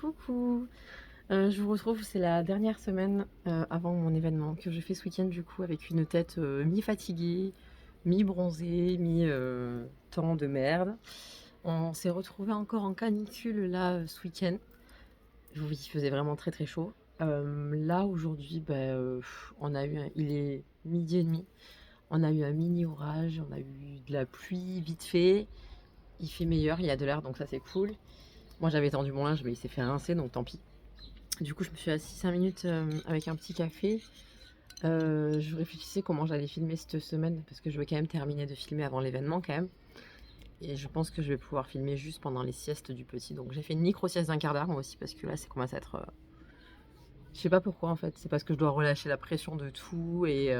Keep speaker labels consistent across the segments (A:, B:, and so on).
A: Coucou, je vous retrouve, c'est la dernière semaine avant mon événement que je fais ce week-end du coup avec une tête mi-fatiguée, mi-bronzée, mi-temps de merde. On s'est retrouvé encore en canicule là ce week-end. Oui, il faisait vraiment très très chaud. Là aujourd'hui, il est midi et demi. On a eu un mini orage, on a eu de la pluie vite fait. Il fait meilleur, il y a de l'air donc ça c'est cool. Moi j'avais tendu mon linge mais il s'est fait rincer donc tant pis. Du coup, je me suis assise 5 minutes avec un petit café. Je réfléchissais comment j'allais filmer cette semaine parce que je veux quand même terminer de filmer avant l'événement quand même. Et je pense que je vais pouvoir filmer juste pendant les siestes du petit. Donc j'ai fait une micro-sieste d'un quart d'heure moi aussi parce que là, ça commence à être... Je sais pas pourquoi en fait. C'est parce que je dois relâcher la pression de tout et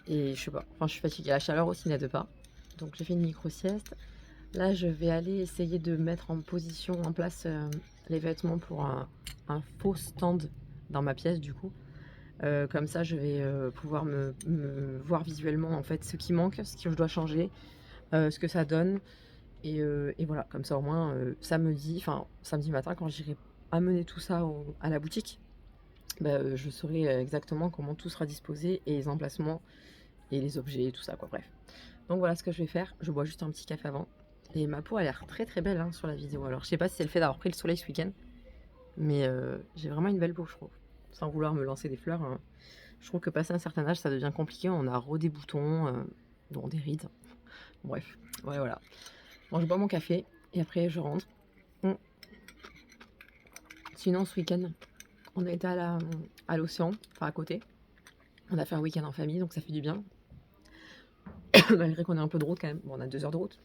A: je sais pas. Enfin, je suis fatiguée. La chaleur aussi n'aide pas. Donc j'ai fait une micro-sieste. Là, je vais aller essayer de mettre en position, en place les vêtements pour un faux stand dans ma pièce du coup. Comme ça, je vais pouvoir me voir visuellement en fait ce qui manque, ce que je dois changer, ce que ça donne. Et voilà, comme ça au moins samedi matin, quand j'irai amener tout ça à la boutique, je saurai exactement comment tout sera disposé et les emplacements et les objets et tout ça quoi. Bref. Donc voilà ce que je vais faire. Je bois juste un petit café avant. Et ma peau a l'air très très belle hein, sur la vidéo. Alors je sais pas si c'est le fait d'avoir pris le soleil ce week-end, mais j'ai vraiment une belle peau je trouve. Sans vouloir me lancer des fleurs, hein. Je trouve que passé un certain âge, ça devient compliqué. On a des boutons, dont des rides. Bref, ouais, voilà. Bon, je bois mon café et après je rentre. Sinon, ce week-end, on a été à l'océan, enfin à côté. On a fait un week-end en famille, donc ça fait du bien. Malgré qu'on ait un peu de route quand même. Bon, on a 2 heures de route.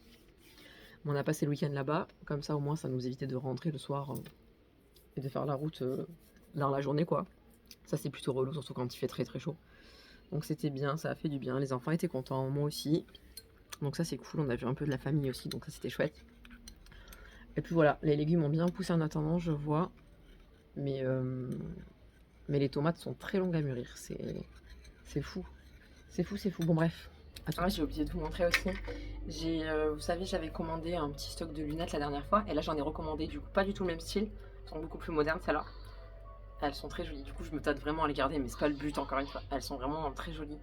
A: Mais on a passé le week-end là-bas. Comme ça, au moins, ça nous évitait de rentrer le soir et de faire la route dans la journée, quoi. Ça, c'est plutôt relou, surtout quand il fait très très chaud. Donc c'était bien, ça a fait du bien. Les enfants étaient contents, moi aussi. Donc ça c'est cool, on a vu un peu de la famille aussi, donc ça c'était chouette. Et puis voilà, les légumes ont bien poussé en attendant, je vois. Mais, mais les tomates sont très longues à mûrir, c'est fou. C'est fou, c'est fou. Bon bref. Attends, j'ai oublié de vous montrer aussi. Vous savez, j'avais commandé un petit stock de lunettes la dernière fois. Et là j'en ai recommandé, du coup pas du tout le même style. Elles sont beaucoup plus modernes celles-là. Elles sont très jolies, du coup je me tâte vraiment à les garder, mais c'est pas le but encore une fois. Elles sont vraiment très jolies.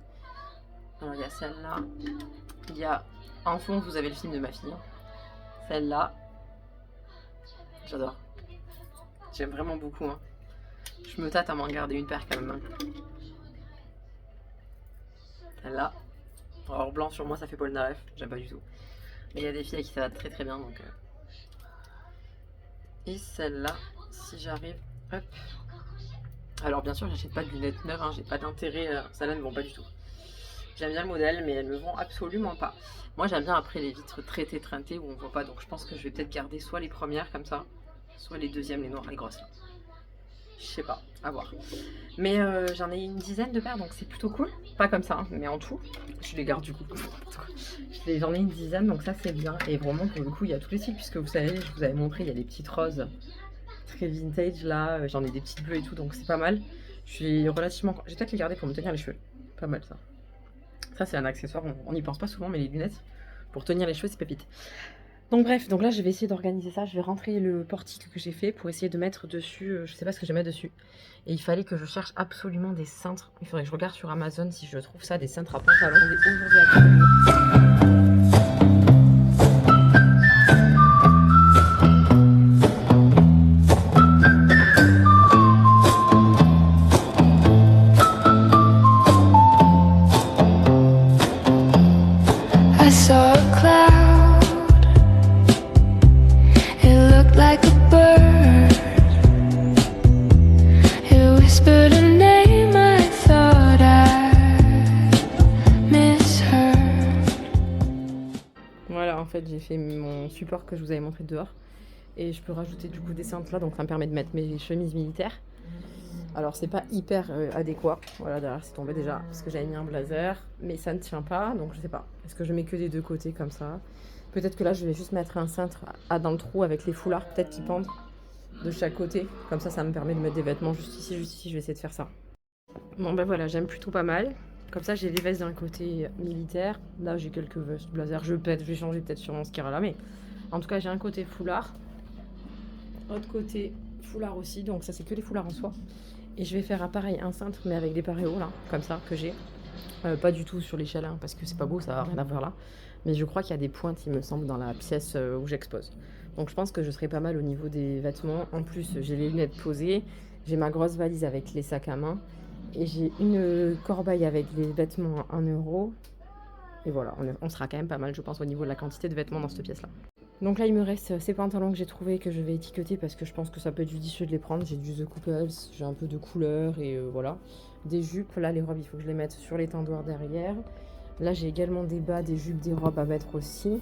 A: Alors il y a celle-là. Il y a en fond, vous avez le film de ma fille. Celle-là, j'adore. J'aime vraiment beaucoup. Hein. Je me tâte à m'en garder une paire quand même. Hein. Celle-là. Alors blanc sur moi, ça fait Paul Naref. J'aime pas du tout. Mais il y a des filles à qui ça va très très bien. Donc, Et celle-là, si j'arrive. Hop. Alors bien sûr, j'achète pas de lunettes neuves. Hein. J'ai pas d'intérêt. Celles-là ne vont pas du tout. J'aime bien le modèle, mais elles ne vont absolument pas. Moi, j'aime bien après les vitres traitées, teintées où on voit pas. Donc je pense que je vais peut-être garder soit les premières comme ça, soit les deuxièmes, les noires, les grosses. Là. Je sais pas, à voir. Mais j'en ai une dizaine de paires, donc c'est plutôt cool. Pas comme ça, hein, mais en tout. Je les garde du coup. J'en ai une dizaine, donc ça c'est bien. Et vraiment, pour le coup, il y a tous les styles, puisque vous savez, je vous avais montré, il y a des petites roses très vintage là. J'en ai des petites bleues et tout, donc c'est pas mal. Je suis relativement. Je vais peut-être les garder pour me tenir les cheveux. Pas mal ça. Ça, c'est un accessoire, on n'y pense pas souvent, mais les lunettes, pour tenir les cheveux, c'est pépite. Donc bref, donc là je vais essayer d'organiser ça, je vais rentrer le portique que j'ai fait pour essayer de mettre dessus, je sais pas ce que je vais mettre dessus. Et il fallait que je cherche absolument des cintres, il faudrait que je regarde sur Amazon si je trouve ça, des cintres à pantalon. Aujourd'hui à
B: I saw a cloud. It looked like a bird. It whispered a name I thought I'd misheard.
A: Voilà, en fait j'ai fait mon support que je vous avais montré dehors. Et je peux rajouter du coup des cintres là, donc ça me permet de mettre mes chemises militaires. Alors c'est pas hyper adéquat, voilà derrière c'est tombé déjà parce que j'avais mis un blazer, mais ça ne tient pas, donc je sais pas. Est-ce que je mets que des deux côtés comme ça? Peut-être que là je vais juste mettre un cintre dans le trou avec les foulards peut-être qui pendent de chaque côté, comme ça me permet de mettre des vêtements juste ici, je vais essayer de faire ça. Bon ben voilà, j'aime plutôt pas mal. Comme ça j'ai les vestes d'un côté militaire, là j'ai quelques vestes blazer, je vais changer peut-être sur mon skira là, mais en tout cas j'ai un côté foulard, autre côté foulard aussi, donc ça c'est que des foulards en soie. Et je vais faire pareil, un cintre mais avec des paréos là, comme ça, que j'ai. Pas du tout sur l'échelle, hein, parce que c'est pas beau, ça n'a rien à voir là. Mais je crois qu'il y a des pointes, il me semble, dans la pièce où j'expose. Donc je pense que je serai pas mal au niveau des vêtements. En plus, j'ai les lunettes posées, j'ai ma grosse valise avec les sacs à main. Et j'ai une corbeille avec les vêtements à 1 euro. Et voilà, on sera quand même pas mal, je pense, au niveau de la quantité de vêtements dans cette pièce-là. Donc là, il me reste ces pantalons que j'ai trouvés que je vais étiqueter parce que je pense que ça peut être judicieux de les prendre. J'ai du The Couples, j'ai un peu de couleur et voilà. Des jupes, là, les robes, il faut que je les mette sur les tendoirs derrière. Là, j'ai également des bas, des jupes, des robes à mettre aussi.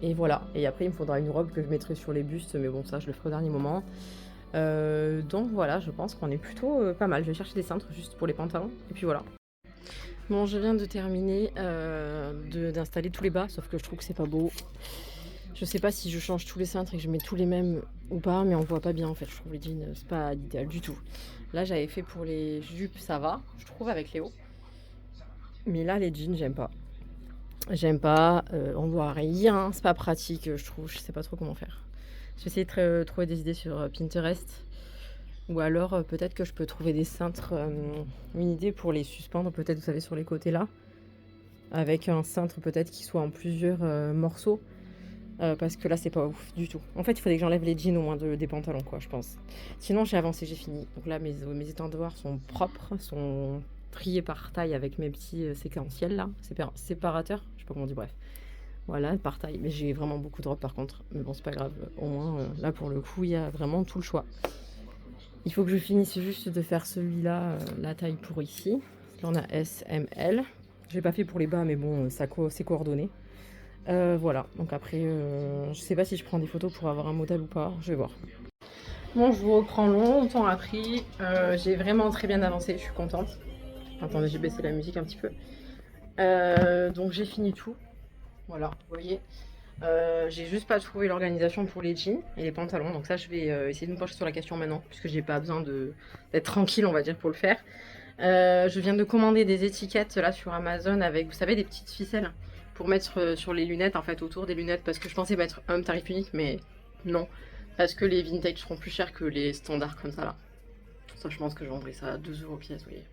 A: Et voilà. Et après, il me faudra une robe que je mettrai sur les bustes, mais bon, ça, je le ferai au dernier moment. Donc voilà, je pense qu'on est plutôt pas mal. Je vais chercher des cintres juste pour les pantalons. Et puis voilà. Bon, je viens de terminer d'installer tous les bas, sauf que je trouve que c'est pas beau. Je sais pas si je change tous les cintres et que je mets tous les mêmes ou pas, mais on voit pas bien en fait. Je trouve les jeans, c'est pas l'idéal du tout. Là, j'avais fait pour les jupes, ça va, je trouve, avec les hauts. Mais là, les jeans, j'aime pas. J'aime pas, on voit rien, c'est pas pratique, je trouve, je sais pas trop comment faire. Je vais essayer de trouver des idées sur Pinterest. Ou alors, peut-être que je peux trouver des cintres, une idée pour les suspendre, peut-être, vous savez, sur les côtés là. Avec un cintre peut-être qui soit en plusieurs morceaux. Parce que là, c'est pas ouf du tout. En fait, il faudrait que j'enlève les jeans au moins des pantalons, quoi, je pense. Sinon, j'ai avancé, j'ai fini. Donc là, mes étendoirs sont propres, sont triés par taille avec mes petits séquentiels là, séparateurs, je sais pas comment on dit, bref. Voilà, par taille. Mais j'ai vraiment beaucoup de robes par contre. Mais bon, c'est pas grave. Au moins, là, pour le coup, il y a vraiment tout le choix. Il faut que je finisse juste de faire celui-là, la taille pour ici. Là, on a S, M, L. Je l'ai pas fait pour les bas, mais bon, c'est coordonné. Voilà, donc après, je sais pas si je prends des photos pour avoir un modèle ou pas, je vais voir. Bon, je vous reprends longtemps après, j'ai vraiment très bien avancé, je suis contente. Attendez, j'ai baissé la musique un petit peu. Donc j'ai fini tout, voilà, vous voyez. J'ai juste pas trouvé l'organisation pour les jeans et les pantalons, donc ça je vais essayer de me pencher sur la question maintenant, puisque j'ai pas besoin d'être tranquille, on va dire, pour le faire. Je viens de commander des étiquettes là sur Amazon avec, vous savez, des petites ficelles pour mettre sur les lunettes, en fait, autour des lunettes, parce que je pensais mettre un tarif unique, mais non, parce que les vintage seront plus chers que les standards comme ça là. Ça, je pense que je vendrai ça à 2 € pièce, vous voyez.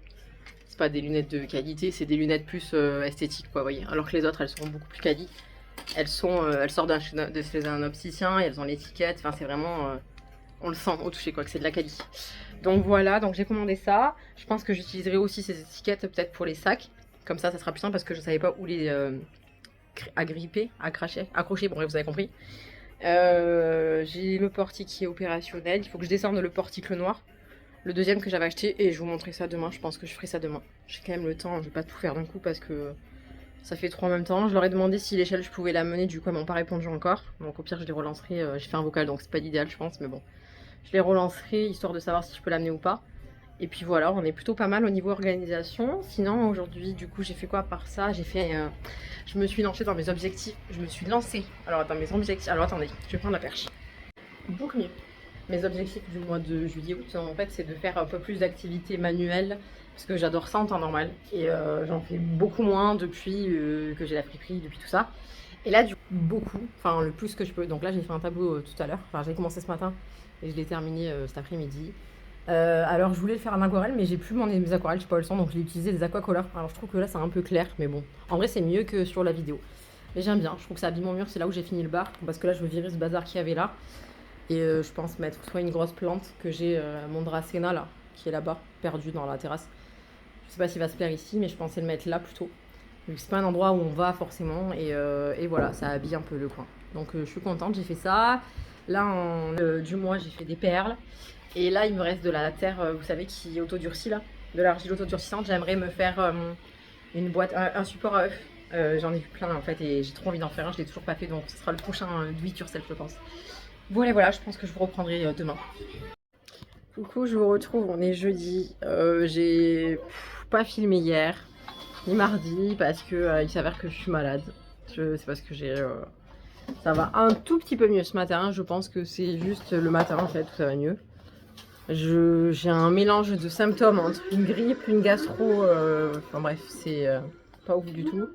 A: C'est pas des lunettes de qualité, c'est des lunettes plus esthétiques, quoi, vous voyez. Alors que les autres, elles seront beaucoup plus quali. Elles sortent chez un opticien et elles ont l'étiquette, enfin, c'est vraiment, on le sent au toucher, quoi, que c'est de la quali. Donc voilà, donc j'ai commandé ça. Je pense que j'utiliserai aussi ces étiquettes peut-être pour les sacs. Comme ça sera plus simple parce que je savais pas où les agripper, accrocher, bon, vous avez compris. J'ai le portique qui est opérationnel. Il faut que je descende le portique le noir. Le deuxième que j'avais acheté et je vous montrerai ça demain. Je pense que je ferai ça demain. J'ai quand même le temps, je vais pas tout faire d'un coup parce que ça fait trop en même temps. Je leur ai demandé si l'échelle je pouvais la mener, du coup elles m'ont pas répondu encore. Donc au pire je les relancerai. J'ai fait un vocal donc c'est pas l'idéal je pense, mais bon. Je les relancerai histoire de savoir si je peux l'amener ou pas. Et puis voilà, on est plutôt pas mal au niveau organisation. Sinon aujourd'hui du coup j'ai fait quoi à part ça? J'ai fait... je me suis lancée dans mes objectifs. Je me suis lancée. Alors dans mes objectifs... Alors attendez, je vais prendre la perche. Beaucoup mieux. Mes objectifs du mois de juillet-août, en fait, c'est de faire un peu plus d'activités manuelles, parce que j'adore ça en temps normal, et j'en fais beaucoup moins depuis que j'ai la friperie, depuis tout ça. Et là, du coup, beaucoup, enfin le plus que je peux. Donc là, j'ai fait un tableau tout à l'heure, enfin j'ai commencé ce matin, et je l'ai terminé cet après-midi. Alors je voulais le faire en aquarelle, mais j'ai plus mes aquarelles, je sais pas où elles sont, donc j'ai utilisé des aquacolors. Alors je trouve que là, c'est un peu clair, mais bon, en vrai, c'est mieux que sur la vidéo. Mais j'aime bien, je trouve que ça habille mon mur, c'est là où j'ai fini le bar, parce que là, je veux virer ce bazar qu'il y avait là. Et je pense mettre soit une grosse plante que j'ai à mon dracena là, qui est là-bas, perdu dans la terrasse. Je sais pas s'il va se plaire ici, mais je pensais le mettre là plutôt. Vu que c'est pas un endroit où on va forcément. Et voilà, ça habille un peu le coin. Donc je suis contente, j'ai fait ça. Là, du mois, j'ai fait des perles. Et là, il me reste de la terre, vous savez, qui autodurcit là. De l'argile autodurcissante. J'aimerais me faire une boîte, un support à œufs. J'en ai vu plein en fait et j'ai trop envie d'en faire un. Je l'ai toujours pas fait, donc ce sera le prochain do it yourself, je pense. Voilà, je pense que je vous reprendrai demain. Du coup, je vous retrouve, on est jeudi. J'ai pas filmé hier, ni mardi, parce que il s'avère que je suis malade. C'est parce que j'ai... ça va un tout petit peu mieux ce matin. Je pense que c'est juste le matin, en fait, où ça va mieux. J'ai un mélange de symptômes entre une grippe, une gastro... enfin bref, c'est pas ouf du tout.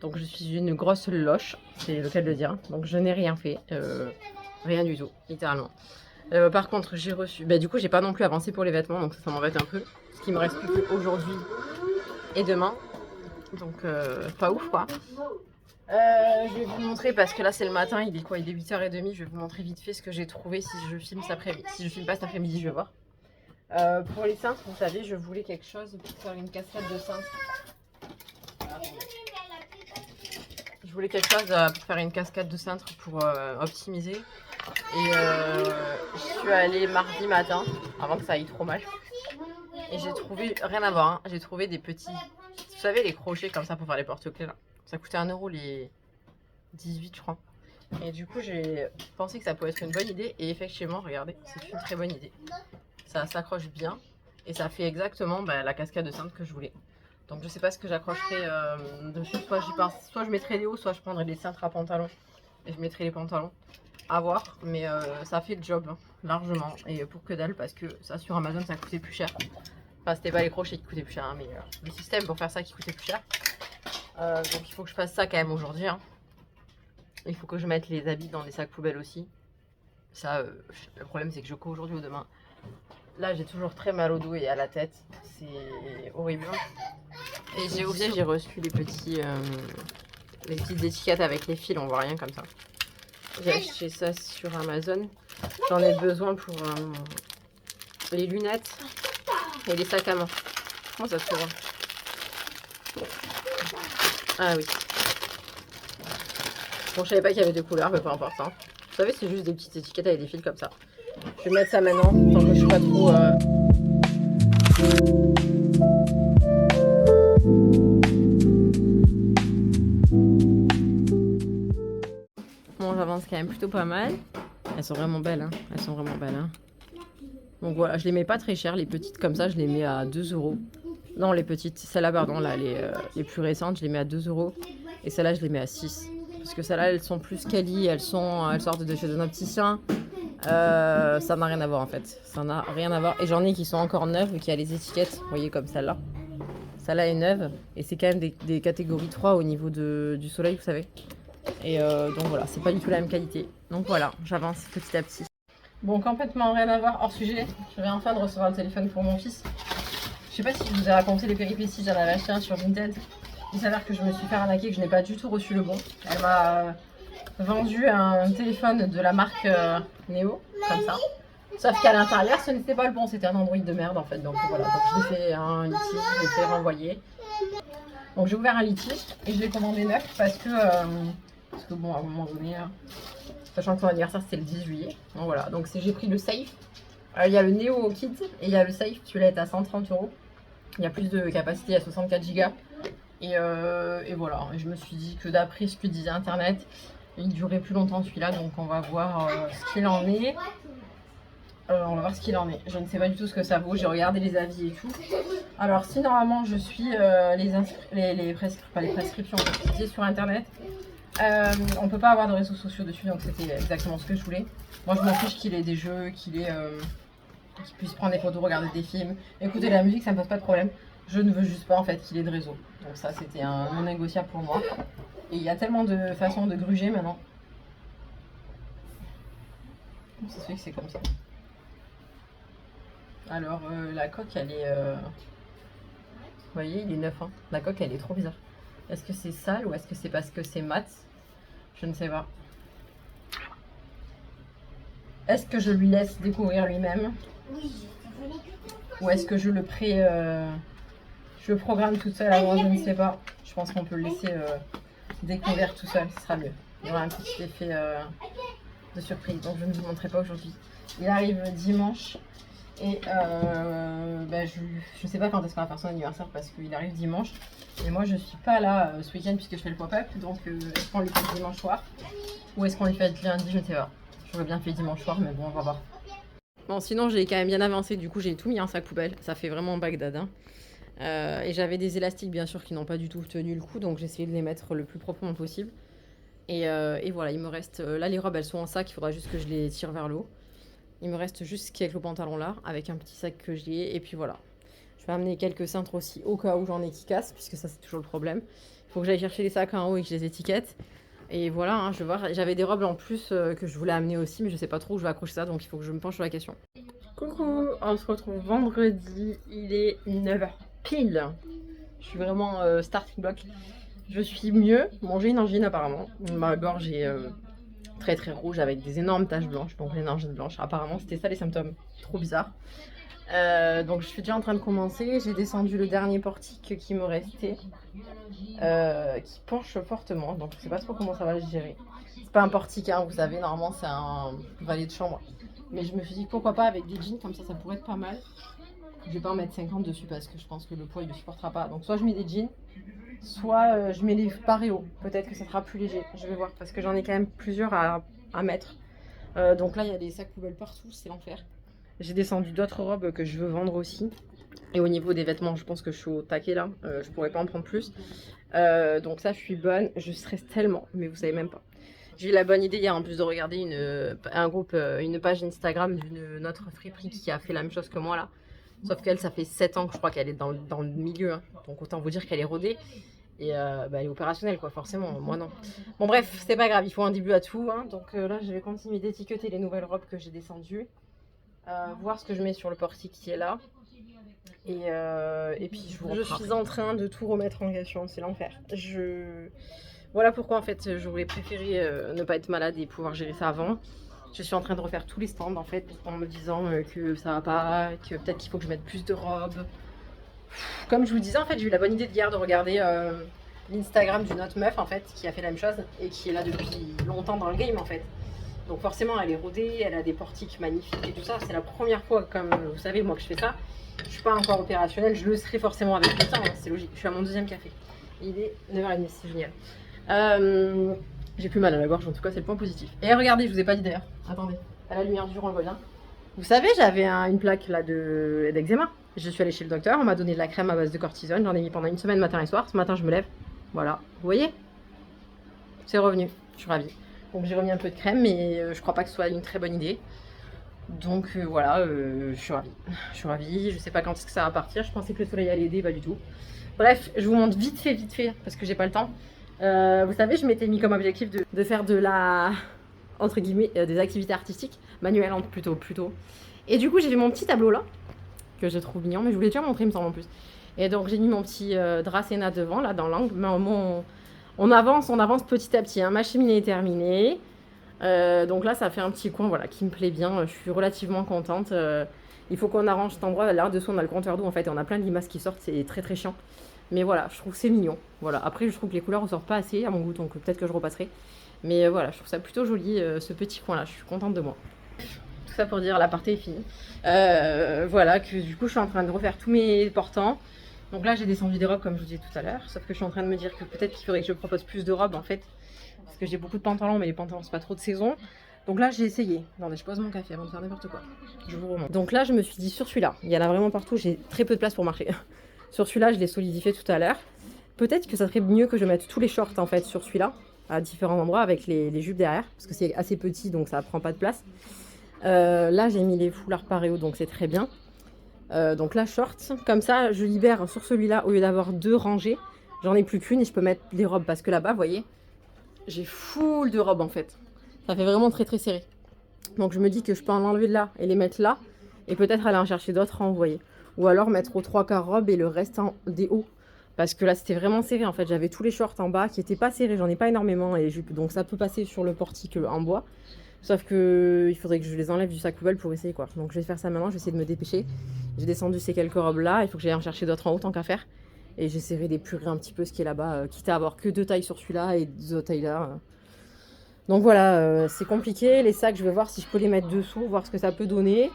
A: Donc je suis une grosse loche, c'est le cas de le dire. Donc je n'ai rien fait. Rien du tout, littéralement. Par contre, j'ai reçu. Bah, du coup, j'ai pas non plus avancé pour les vêtements, donc ça m'embête un peu. Ce qui me reste plus qu'aujourd'hui et demain. Donc, pas ouf quoi. Je vais vous montrer parce que là c'est le matin, il est quoi? Il est 8h30. Je vais vous montrer vite fait ce que j'ai trouvé si je filme cet après-midi. Si je filme pas cet après-midi, je vais voir. Pour les cintres, vous savez, je voulais quelque chose pour faire une cascade de cintres. Je voulais quelque chose pour faire une cascade de cintres pour optimiser. Et je suis allée mardi matin, avant que ça aille trop mal. Et j'ai trouvé, rien à voir, hein, j'ai trouvé des petits, vous savez, les crochets comme ça pour faire les porte-clés là. Ça coûtait 1€ les 18, je crois. Et du coup, j'ai pensé que ça pouvait être une bonne idée. Et effectivement, regardez, c'est une très bonne idée. Ça s'accroche bien. Et ça fait exactement la cascade de cintre que je voulais. Donc je sais pas ce que j'accrocherai dessus. Soit j'y pense, soit je mettrai les hauts, soit je prendrai les cintres à pantalon. Et je mettrai les pantalons. À voir. Mais ça fait le job, hein, largement. Et pour que dalle, parce que ça sur Amazon, ça coûtait plus cher. Enfin, c'était pas les crochets qui coûtaient plus cher, hein, mais le système pour faire ça qui coûtait plus cher. Donc il faut que je fasse ça quand même aujourd'hui. Hein. Il faut que je mette les habits dans des sacs poubelles aussi. Ça, le problème c'est que je cours aujourd'hui ou demain. Là j'ai toujours très mal au dos et à la tête. C'est horrible. Et j'ai oublié, j'ai reçu les petites étiquettes avec les fils, on voit rien comme ça. J'ai acheté ça sur Amazon. J'en ai besoin pour les lunettes et les sacs à main. Comment ça se voit? Ah oui. Bon, je savais pas qu'il y avait deux couleurs, mais peu importe. Hein. Vous savez, c'est juste des petites étiquettes avec des fils comme ça. Je vais mettre ça maintenant, tant que je suis pas trop... Bon, j'avance quand même plutôt pas mal. Elles sont vraiment belles, hein. Elles sont vraiment belles, hein. Donc voilà, je les mets pas très cher. Les petites comme ça, je les mets à 2€. Non, les petites, celles-là, pardon, là, les plus récentes, je les mets à 2€. Et celles-là, je les mets à 6. Parce que celles-là, elles sont plus quali, elles sortent de chez un opticien. Ça n'a rien à voir en fait. Ça n'a rien à voir. Et j'en ai qui sont encore neuves, qui a les étiquettes, vous voyez, comme celle-là. Celle-là est neuve. Et c'est quand même des catégories 3 au niveau du soleil, vous savez. Et donc voilà, c'est pas du tout la même qualité. Donc voilà, j'avance petit à petit. Bon, complètement rien à voir, hors sujet. Je viens enfin de recevoir le téléphone pour mon fils. Je sais pas si je vous ai raconté les péripéties, j'en avais acheté un sur Vinted. Il s'avère que je me suis fait arnaquer, que je n'ai pas du tout reçu le bon. Elle m'a vendu un téléphone de la marque Neo, comme ça. Sauf qu'à l'intérieur, ce n'était pas le bon, c'était un Android de merde en fait. Donc voilà, donc je l'ai fait un litige, je l'ai fait renvoyer. Donc j'ai ouvert un litige et je l'ai commandé neuf parce que bon, à un moment donné, sachant que son anniversaire c'était le 10 juillet. Donc voilà, donc j'ai pris le Safe. Il y a le Neo Kids et il y a le Safe, celui-là est à 130€. Il y a plus de capacité, à 64 Go. Et voilà, je me suis dit que d'après ce que disait internet, il durait plus longtemps celui-là, donc on va voir ce qu'il en est. On va voir ce qu'il en est. Je ne sais pas du tout ce que ça vaut, j'ai regardé les avis et tout. Alors si normalement je suis les prescriptions sur internet, on peut pas avoir de réseaux sociaux dessus, donc c'était exactement ce que je voulais. Moi je m'en fiche qu'il ait des jeux, qu'il puisse prendre des photos, regarder des films, écouter de la musique, ça me pose pas de problème. Je ne veux juste pas en fait qu'il ait de réseau. Donc ça c'était un non négociable pour moi. Et il y a tellement de façons de gruger maintenant. Ça se fait que c'est comme ça. Alors la coque elle est... Vous voyez il est neuf. Hein. La coque elle est trop bizarre. Est-ce que c'est sale ou est-ce que c'est parce que c'est mat? Je ne sais pas. Est-ce que je lui laisse découvrir lui-même? Ou est-ce que je le je le programme toute seule? Alors je ne sais pas. Je pense qu'on peut le laisser découvrir tout seul, ce sera mieux. Il y aura un petit effet de surprise, donc je ne vous montrerai pas aujourd'hui. Il arrive dimanche et je ne sais pas quand est-ce qu'on va faire son anniversaire parce qu'il arrive dimanche. Et moi je suis pas là ce week-end puisque je fais le pop-up, donc est-ce qu'on lui fait dimanche soir ou est-ce qu'on lui fait lundi? Je ne sais pas. J'aurais bien fait dimanche soir, mais bon, on va voir. Bon, sinon j'ai quand même bien avancé, du coup j'ai tout mis en sac poubelle, ça fait vraiment Bagdad. Hein. Et j'avais des élastiques bien sûr qui n'ont pas du tout tenu le coup, donc j'ai essayé de les mettre le plus proprement possible. Et voilà, il me reste... là les robes elles sont en sac, il faudra juste que je les tire vers le haut. Il me reste juste ce qui est avec le pantalon là, avec un petit sac que j'y ai, et puis voilà. Je vais amener quelques cintres aussi au cas où j'en ai qui cassent, puisque ça c'est toujours le problème. Il faut que j'aille chercher les sacs en haut et que je les étiquette. Et voilà, hein, je vais voir. J'avais des robes en plus que je voulais amener aussi, mais je sais pas trop où je vais accrocher ça, donc il faut que je me penche sur la question. Coucou, on se retrouve vendredi, il est 9h pile. Je suis vraiment starting block. Je suis mieux, bon j'ai une angine apparemment. Ma gorge est très très rouge avec des énormes taches blanches, donc une angine blanche. Apparemment c'était ça les symptômes, trop bizarre. Donc je suis déjà en train de commencer, j'ai descendu le dernier portique qui me restait, qui penche fortement, donc je sais pas trop comment ça va se gérer. C'est pas un portique, hein, vous savez, normalement c'est un valet de chambre. Mais je me suis dit pourquoi pas avec des jeans, comme ça pourrait être pas mal. Je vais pas en mettre 50 dessus parce que je pense que le poids il ne supportera pas. Donc soit je mets des jeans, soit je mets les paréos. Peut-être que ça sera plus léger, je vais voir, parce que j'en ai quand même plusieurs à mettre. Donc là il y a des sacs poubelles partout, c'est l'enfer. J'ai descendu d'autres robes que je veux vendre aussi. Et au niveau des vêtements, je pense que je suis au taquet là. Je pourrais pas en prendre plus. Donc ça, je suis bonne. Je stresse tellement, mais vous savez même pas. J'ai eu la bonne idée hier en plus de regarder une page Instagram d'une autre friperie qui a fait la même chose que moi là. Sauf qu'elle, ça fait 7 ans que je crois qu'elle est dans le milieu. Hein. Donc autant vous dire qu'elle est rodée. Et elle est opérationnelle quoi, forcément. Moi non. Bon bref, c'est pas grave, il faut un début à tout. Hein. Donc là, je vais continuer d'étiqueter les nouvelles robes que j'ai descendues. Voir ce que je mets sur le portique qui est là. Et puis je suis en train de tout remettre en question, c'est l'enfer. Voilà pourquoi en fait j'aurais préféré ne pas être malade et pouvoir gérer ça avant. Je suis en train de refaire tous les stands en fait en me disant que ça va pas, que peut-être qu'il faut que je mette plus de robes. Comme je vous disais en fait, j'ai eu la bonne idée de hier de regarder l'Instagram d'une autre meuf en fait qui a fait la même chose et qui est là depuis longtemps dans le game en fait. Donc forcément elle est rodée, elle a des portiques magnifiques et tout ça. C'est la première fois, comme vous savez moi, que je fais ça. Je suis pas encore opérationnelle, je le serai forcément avec le temps, hein, c'est logique. Je suis à mon deuxième café. Il est 9h30, c'est génial. J'ai plus mal à la gorge, en tout cas c'est le point positif. Et regardez, je vous ai pas dit d'ailleurs. Attendez, à la lumière du jour on le voit bien. Vous savez, j'avais une plaque là d'eczéma. Je suis allée chez le docteur, on m'a donné de la crème à base de cortisone. J'en ai mis pendant une semaine matin et soir. Ce matin je me lève, voilà. Vous voyez? C'est revenu, je suis ravie. Donc j'ai remis un peu de crème, mais je crois pas que ce soit une très bonne idée. Donc voilà, je suis ravie. Je suis ravie, je sais pas quand est-ce que ça va partir. Je pensais que le soleil allait aider, pas du tout. Bref, je vous montre vite fait, parce que j'ai pas le temps. Vous savez, je m'étais mis comme objectif de faire de la, entre guillemets, des activités artistiques, manuelles plutôt. Et du coup, j'ai fait mon petit tableau là, que je trouve mignon, mais je voulais déjà montrer, il me semble en plus. Et donc j'ai mis mon petit Dracena devant, là, dans l'angle. Mais on avance petit à petit. Hein. Ma cheminée est terminée. Donc là ça fait un petit coin voilà, qui me plaît bien, je suis relativement contente. Il faut qu'on arrange cet endroit, là dessous on a le compteur d'eau en fait et on a plein de limaces qui sortent, c'est très très chiant. Mais voilà, je trouve que c'est mignon. Voilà. Après je trouve que les couleurs ressortent pas assez à mon goût, donc peut-être que je repasserai. Mais voilà, je trouve ça plutôt joli ce petit coin là, je suis contente de moi. Tout ça pour dire l'aparté est fini. Voilà, que du coup je suis en train de refaire tous mes portants. Donc là j'ai descendu des robes comme je vous disais tout à l'heure, sauf que je suis en train de me dire que peut-être qu'il faudrait que je propose plus de robes en fait. Parce que j'ai beaucoup de pantalons, mais les pantalons c'est pas trop de saison. Donc là j'ai essayé. Attendez, je pose mon café avant de faire n'importe quoi. Je vous remonte. Donc là je me suis dit sur celui-là, il y en a vraiment partout, j'ai très peu de place pour marcher. Sur celui-là je l'ai solidifié tout à l'heure. Peut-être que ça serait mieux que je mette tous les shorts en fait sur celui-là, à différents endroits avec les jupes derrière, parce que c'est assez petit donc ça prend pas de place. Là j'ai mis les foulards paréo donc c'est très bien. Donc là shorts, comme ça je libère sur celui-là au lieu d'avoir 2 rangées. J'en ai plus qu'une et je peux mettre les robes parce que là-bas vous voyez, j'ai full de robes en fait. Ça fait vraiment très très serré. Donc je me dis que je peux en enlever de là et les mettre là. Et peut-être aller en chercher d'autres à envoyer. Ou alors mettre aux 3/4 robes et le reste des hauts. Parce que là c'était vraiment serré en fait. J'avais tous les shorts en bas qui n'étaient pas serrés. J'en ai pas énormément. Donc ça peut passer sur le portique en bois. Sauf que il faudrait que je les enlève du sac poubelle pour essayer quoi. Donc je vais faire ça maintenant. Je vais essayer de me dépêcher. J'ai descendu ces quelques robes là. Il faut que j'aille en chercher d'autres en haut tant qu'à faire. Et j'essaierai d'épurer un petit peu ce qui est là-bas, quitte à avoir que 2 tailles sur celui-là et 2 autres tailles là. Donc voilà, c'est compliqué. Les sacs, je vais voir si je peux les mettre dessous, voir ce que ça peut donner.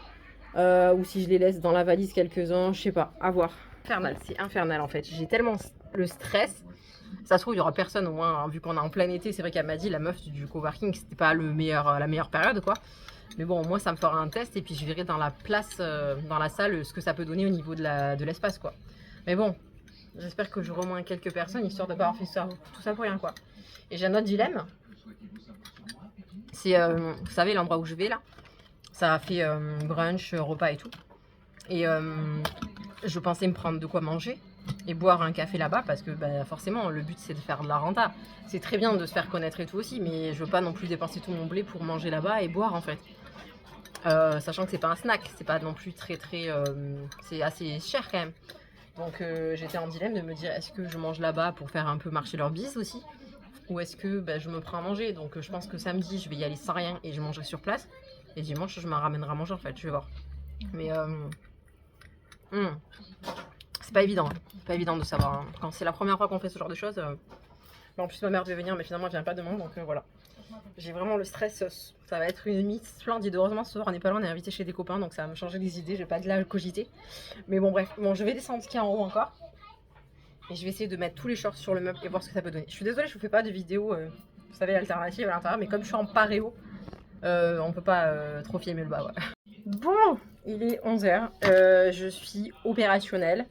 A: Ou si je les laisse dans la valise quelques-uns, je sais pas, à voir. Infernal, c'est infernal en fait. J'ai tellement le stress. Ça se trouve, il y aura personne au moins, hein, vu qu'on est en plein été. C'est vrai qu'elle m'a dit, la meuf du coworking, que c'était pas la meilleure période quoi. Mais bon, moi ça me fera un test et puis je verrai dans la place, dans la salle, ce que ça peut donner au niveau de l'espace quoi. Mais bon. J'espère que j'aurai au moins quelques personnes, histoire de ne pas avoir fait tout ça pour rien, quoi. Et j'ai un autre dilemme. C'est, vous savez, l'endroit où je vais, là. Ça a fait brunch, repas et tout. Et je pensais me prendre de quoi manger. et boire un café là-bas parce que bah, forcément le but c'est de faire de la renta. C'est très bien de se faire connaître et tout aussi, mais je veux pas non plus dépenser tout mon blé pour manger là-bas et boire en fait. Sachant que c'est pas un snack, c'est pas non plus très c'est assez cher quand même. Donc j'étais en dilemme de me dire est-ce que je mange là-bas pour faire un peu marcher leur bise aussi, ou est-ce que bah, je me prends à manger. Donc je pense que samedi je vais y aller sans rien et je mangerai sur place, et dimanche je me ramènerai à manger en fait, je vais voir. Mais c'est pas évident, hein. C'est pas évident de savoir, hein. Quand c'est la première fois qu'on fait ce genre de choses. En plus ma mère devait venir mais finalement elle vient pas demain, donc voilà. J'ai vraiment le stress, ça va être une nuit splendide. Heureusement ce soir on n'est pas loin, on est invité chez des copains, donc ça va me changer les idées, je vais pas de là cogiter. Mais bon bref, bon je vais descendre skier en haut encore. Et je vais essayer de mettre tous les shorts sur le meuble et voir ce que ça peut donner. Je suis désolée, je vous fais pas de vidéo, vous savez, alternative à l'intérieur, mais comme je suis en paréo, on peut pas trop filmer le bas. Ouais. Bon, il est 11h, je suis opérationnelle.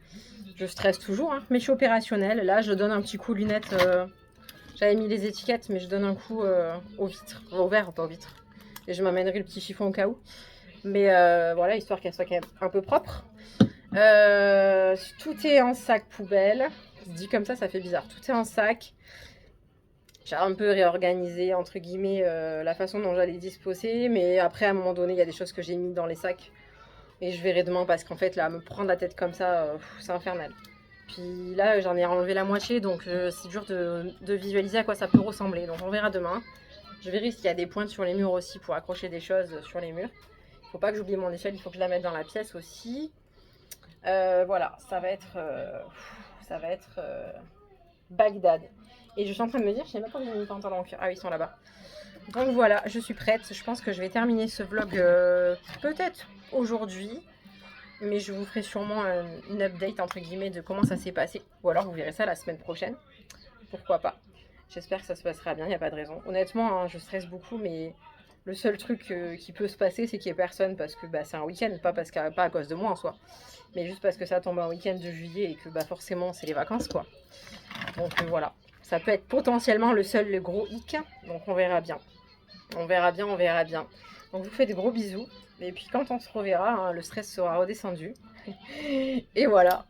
A: Je stresse toujours, hein, mais je suis opérationnelle. Là, je donne un petit coup lunettes. J'avais mis les étiquettes, mais je donne un coup aux vitres, aux verres, pas aux vitres. Et je m'amènerai le petit chiffon au cas où. Mais voilà, histoire qu'elle soit quand même un peu propre. Tout est en sac poubelle. Dit comme ça fait bizarre. Tout est en sac. J'ai un peu réorganisé, entre guillemets, la façon dont j'allais disposer. Mais après, à un moment donné, il y a des choses que j'ai mis dans les sacs. Et je verrai demain parce qu'en fait, là, me prendre la tête comme ça, c'est infernal. Puis là, j'en ai enlevé la moitié, donc c'est dur de visualiser à quoi ça peut ressembler. Donc on verra demain. Je verrai s'il y a des pointes sur les murs aussi pour accrocher des choses sur les murs. Il faut pas que j'oublie mon échelle, il faut que je la mette dans la pièce aussi. Voilà, ça va être Bagdad. Et je suis en train de me dire, je sais même pas combien de pantalons en cuir. Ah oui, ils sont là-bas. Donc voilà, je suis prête. Je pense que je vais terminer ce vlog peut-être aujourd'hui. Mais je vous ferai sûrement une update entre guillemets de comment ça s'est passé. Ou alors vous verrez ça la semaine prochaine. Pourquoi pas. J'espère que ça se passera bien, il n'y a pas de raison. Honnêtement, hein, je stresse beaucoup, mais le seul truc qui peut se passer, c'est qu'il n'y ait personne parce que bah, c'est un week-end, pas à cause de moi en soi. Mais juste parce que ça tombe un week-end de juillet et que bah, forcément c'est les vacances quoi. Donc voilà. Ça peut être potentiellement le gros hic. Donc on verra bien. On verra bien, on verra bien. Donc je vous fais des gros bisous. Et puis quand on se reverra, hein, le stress sera redescendu. Et voilà.